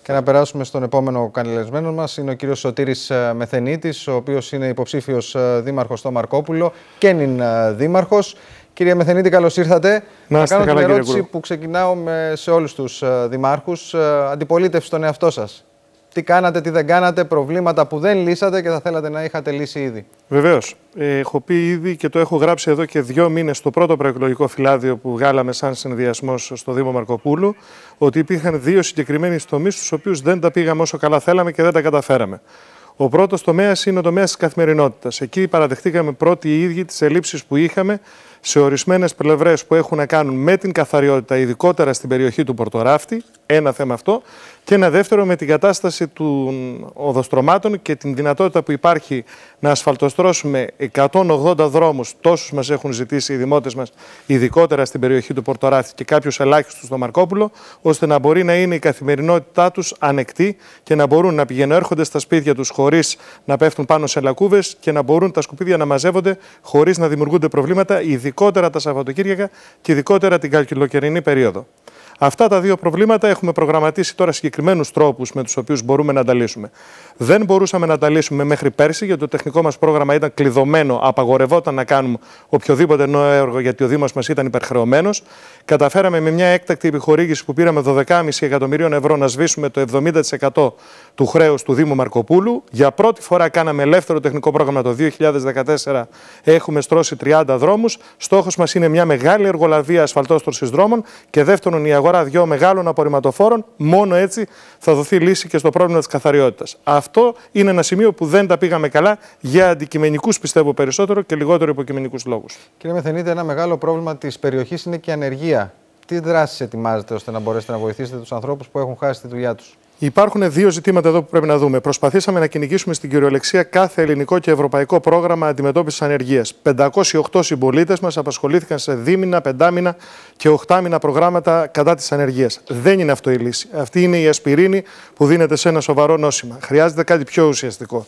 Και να περάσουμε στον επόμενο καλεσμένο μας. Είναι ο κύριος Σωτήρης Μεθενίτης, ο οποίος είναι υποψήφιος δήμαρχος στο Μαρκόπουλο και νυν δήμαρχος. Κύριε Μεθενίτη, καλώς ήρθατε. Να κάνω καλά, την ερώτηση που ξεκινάω σε όλους τους δημάρχους. Αντιπολίτευση στον εαυτό σας. Τι κάνατε, τι δεν κάνατε, προβλήματα που δεν λύσατε και θα θέλατε να είχατε λύσει ήδη. Βεβαίως. Έχω πει ήδη και το έχω γράψει εδώ και 2 μήνες στο πρώτο προεκλογικό φυλάδιο που βγάλαμε σαν συνδυασμός στο Δήμο Μαρκοπούλου, ότι υπήρχαν 2 συγκεκριμένοι τομείς στους οποίους δεν τα πήγαμε όσο καλά θέλαμε και δεν τα καταφέραμε. Ο πρώτος τομέας είναι ο τομέας της καθημερινότητας. Εκεί παραδεχτήκαμε πρώτοι οι ίδιοι τις ελλείψεις που είχαμε σε ορισμένες πλευρές που έχουν να κάνουν με την καθαριότητα, ειδικότερα στην περιοχή του Πορτοράφτη. Ένα θέμα αυτό. Και ένα δεύτερο με την κατάσταση των οδοστρωμάτων και την δυνατότητα που υπάρχει να ασφαλτοστρώσουμε 180 δρόμους, τόσους μας έχουν ζητήσει οι δημότες μας, ειδικότερα στην περιοχή του Πορτοράφτη και κάποιους ελάχιστους στο Μαρκόπουλο, ώστε να μπορεί να είναι η καθημερινότητά τους ανεκτή και να μπορούν να πηγαίνουν έρχονται στα σπίτια τους χωρίς να πέφτουν πάνω σε λακκούβες και να μπορούν τα σκουπίδια να μαζεύονται χωρίς να δημιουργούνται προβλήματα, ειδικότερα τα Σαββατοκύριακα και ειδικότερα την καλοκαιρινή περίοδο. Αυτά τα 2 προβλήματα έχουμε προγραμματίσει τώρα συγκεκριμένους τρόπους με τους οποίους μπορούμε να τα λύσουμε. Δεν μπορούσαμε να τα λύσουμε μέχρι πέρσι, γιατί το τεχνικό μας πρόγραμμα ήταν κλειδωμένο, απαγορευόταν να κάνουμε οποιοδήποτε νέο έργο, γιατί ο Δήμος μας ήταν υπερχρεωμένος. Καταφέραμε με μια έκτακτη επιχορήγηση που πήραμε 12,5 εκατομμυρίων ευρώ να σβήσουμε το 70% του χρέους του Δήμου Μαρκοπούλου. Για πρώτη φορά κάναμε ελεύθερο τεχνικό πρόγραμμα το 2014. Έχουμε στρώσει 30 δρόμους. Στόχος μας είναι μια μεγάλη εργολαβία ασφαλτόστρωσης δρόμων και δεύτερον η αγορά 2 μεγάλων απορριμματοφόρων. Μόνο έτσι θα δοθεί λύση και στο πρόβλημα της καθαριότητας. Αυτό είναι ένα σημείο που δεν τα πήγαμε καλά για αντικειμενικούς, πιστεύω, περισσότερο και λιγότερο υποκειμενικούς λόγους. Κύριε Μεθενίτη, ένα μεγάλο πρόβλημα της περιοχής είναι και η ανεργία. Τι δράσεις ετοιμάζετε ώστε να μπορέσετε να βοηθήσετε τους ανθρώπους που έχουν χάσει τη δουλειά τους? Υπάρχουν 2 ζητήματα εδώ που πρέπει να δούμε. Προσπαθήσαμε να κυνηγήσουμε στην κυριολεξία κάθε ελληνικό και ευρωπαϊκό πρόγραμμα αντιμετώπισης ανεργίας. 508 συμπολίτες μας απασχολήθηκαν σε δίμηνα, 5μήνα και 8μήνα προγράμματα κατά της ανεργίας. Δεν είναι αυτό η λύση. Αυτή είναι η ασπιρίνη που δίνεται σε ένα σοβαρό νόσημα. Χρειάζεται κάτι πιο ουσιαστικό.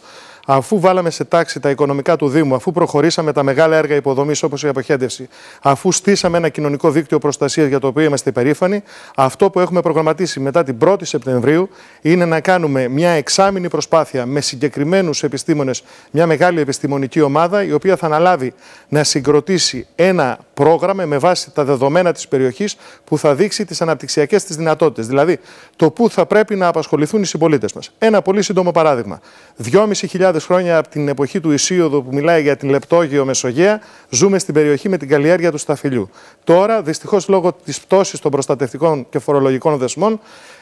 Αφού βάλαμε σε τάξη τα οικονομικά του Δήμου, αφού προχωρήσαμε τα μεγάλα έργα υποδομής όπως η αποχέντευση, αφού στήσαμε ένα κοινωνικό δίκτυο προστασίας για το οποίο είμαστε υπερήφανοι, αυτό που έχουμε προγραμματίσει μετά την 1η Σεπτεμβρίου είναι να κάνουμε μια εξάμηνη προσπάθεια με συγκεκριμένους επιστήμονες, μια μεγάλη επιστημονική ομάδα, η οποία θα αναλάβει να συγκροτήσει ένα πρόγραμμα με βάση τα δεδομένα της περιοχής που θα δείξει τις αναπτυξιακές της δυνατότητες. Δηλαδή, το πού θα πρέπει να απασχοληθούν οι συμπολίτες μας. Ένα πολύ σύντομο παράδειγμα. 2.500 χρόνια από την εποχή του Ησίωδου που μιλάει για την Λεπτόγειο Μεσογεία, ζούμε στην περιοχή με την καλλιέργεια του σταφυλιού. Τώρα, δυστυχώς, λόγω της πτώσης των προστατευτικών και φορολογικών δεσμών,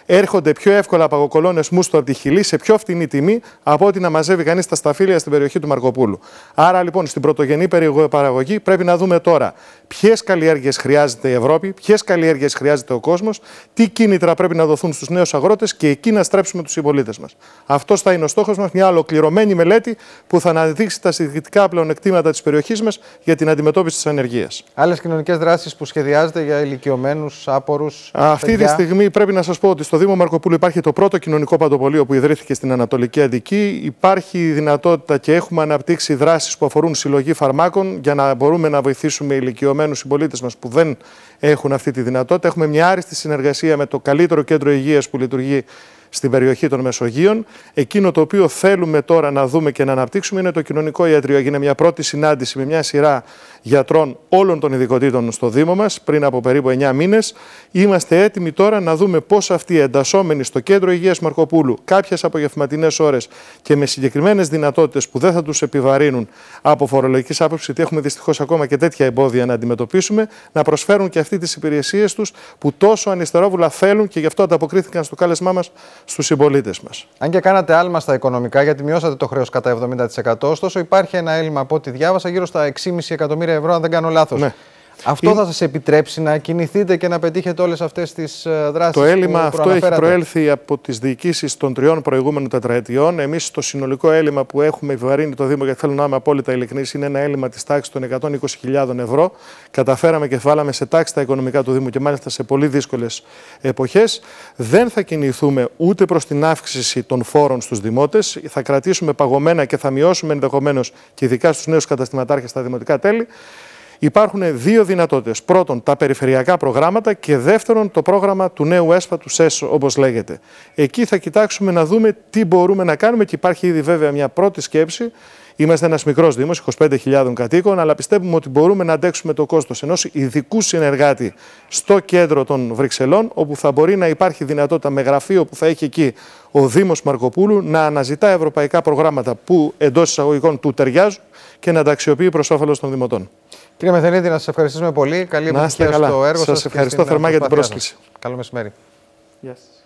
έρχονται πιο εύκολα παγοκολώνες μούστο από τη Χιλή σε πιο φτηνή τιμή από ότι να μαζεύει κανείς τα σταφύλια στην περιοχή του Μαρκοπούλου. Άρα λοιπόν στην πρωτογενή παραγωγή πρέπει να δούμε τώρα ποιες καλλιέργειες χρειάζεται η Ευρώπη, ποιες καλλιέργειες χρειάζεται ο κόσμος, τι κίνητρα πρέπει να δοθούν στους νέους αγρότες και εκεί να στρέψουμε τους συμπολίτες μας. Αυτός θα είναι ο στόχος μας, μια ολοκληρωμένη μελέτη που θα αναδείξει τα συγκριτικά πλεονεκτήματα της περιοχής μας για την αντιμετώπιση της ανεργίας. Άλλες κοινωνικές δράσεις που σχεδιάζετε για ηλικιωμένους, άπορους? Αυτή τη στιγμή πρέπει να σας πω ότι στο Δήμο Μαρκοπούλου υπάρχει το πρώτο κοινωνικό παντοπολείο που ιδρύθηκε στην Ανατολική Αττική. Υπάρχει δυνατότητα και έχουμε αναπτύξει δράσεις που αφορούν συλλογή φαρμάκων για να μπορούμε να βοηθήσουμε ηλικιωμένους συμπολίτες μας που δεν έχουν αυτή τη δυνατότητα. Έχουμε μια άριστη συνεργασία με το καλύτερο κέντρο υγείας που λειτουργεί στην περιοχή των Μεσογείων. Εκείνο το οποίο θέλουμε τώρα να δούμε και να αναπτύξουμε είναι το κοινωνικό ιατρείο. Έγινε μια πρώτη συνάντηση με μια σειρά γιατρών όλων των ειδικοτήτων στο Δήμο μας πριν από περίπου 9 μήνες. Είμαστε έτοιμοι τώρα να δούμε πώς αυτοί εντασσόμενοι στο κέντρο υγείας Μαρκοπούλου κάποιες απογευματινές ώρες και με συγκεκριμένες δυνατότητες που δεν θα τους επιβαρύνουν από φορολογικής άποψης, γιατί έχουμε δυστυχώς ακόμα και τέτοια εμπόδια να αντιμετωπίσουμε, να προσφέρουν και αυτοί τις υπηρεσίες τους που τόσο ανυστερόβουλα θέλουν και γι' αυτό ανταποκρίθηκαν στο κάλεσμά μας στους συμπολίτες μας. Αν και κάνατε άλμα στα οικονομικά, γιατί μειώσατε το χρέος κατά 70%, ωστόσο υπάρχει ένα έλλειμμα από ό,τι διάβασα γύρω στα 6,5 εκατομμύρια ευρώ, αν δεν κάνω λάθος. Ναι. Αυτό θα σας επιτρέψει να κινηθείτε και να πετύχετε όλες αυτές τις δράσεις? Το έλλειμμα αυτό έχει προέλθει από τις διοικήσεις των 3 προηγούμενων τετραετιών. Εμείς το συνολικό έλλειμμα που έχουμε επιβαρύνει το Δήμο, γιατί θέλω να είμαι απόλυτα ειλικρινής, είναι ένα έλλειμμα της τάξης των 120.000 ευρώ. Καταφέραμε και βάλαμε σε τάξη τα οικονομικά του Δήμου και μάλιστα σε πολύ δύσκολες εποχές. Δεν θα κινηθούμε ούτε προς την αύξηση των φόρων στους δημότες. Θα κρατήσουμε παγωμένα και θα μειώσουμε ενδεχομένως και ειδικά στους νέους καταστηματάρχες τα δημοτικά τέλη. Υπάρχουν δύο δυνατότητες. Πρώτον, τα περιφερειακά προγράμματα και δεύτερον, το πρόγραμμα του νέου ΕΣΠΑ, του ΣΕΣ όπως λέγεται. Εκεί θα κοιτάξουμε να δούμε τι μπορούμε να κάνουμε και υπάρχει ήδη βέβαια μια πρώτη σκέψη. Είμαστε ένας μικρός δήμος, 25.000 κατοίκων, αλλά πιστεύουμε ότι μπορούμε να αντέξουμε το κόστος ενός ειδικού συνεργάτη στο κέντρο των Βρυξελών, όπου θα μπορεί να υπάρχει δυνατότητα με γραφείο που θα έχει εκεί ο Δήμος Μαρκοπούλου να αναζητά ευρωπαϊκά προγράμματα που εντός εισαγωγικών του ταιριάζουν και να τα αξιοποιεί προς όφελος των δημοτών. Κύριε Μεθενίδη, να σας ευχαριστήσουμε πολύ. Καλή επιτυχία στο έργο σας. Σας ευχαριστώ θερμά για την πρόσκληση. Καλό μεσημέρι. Yes.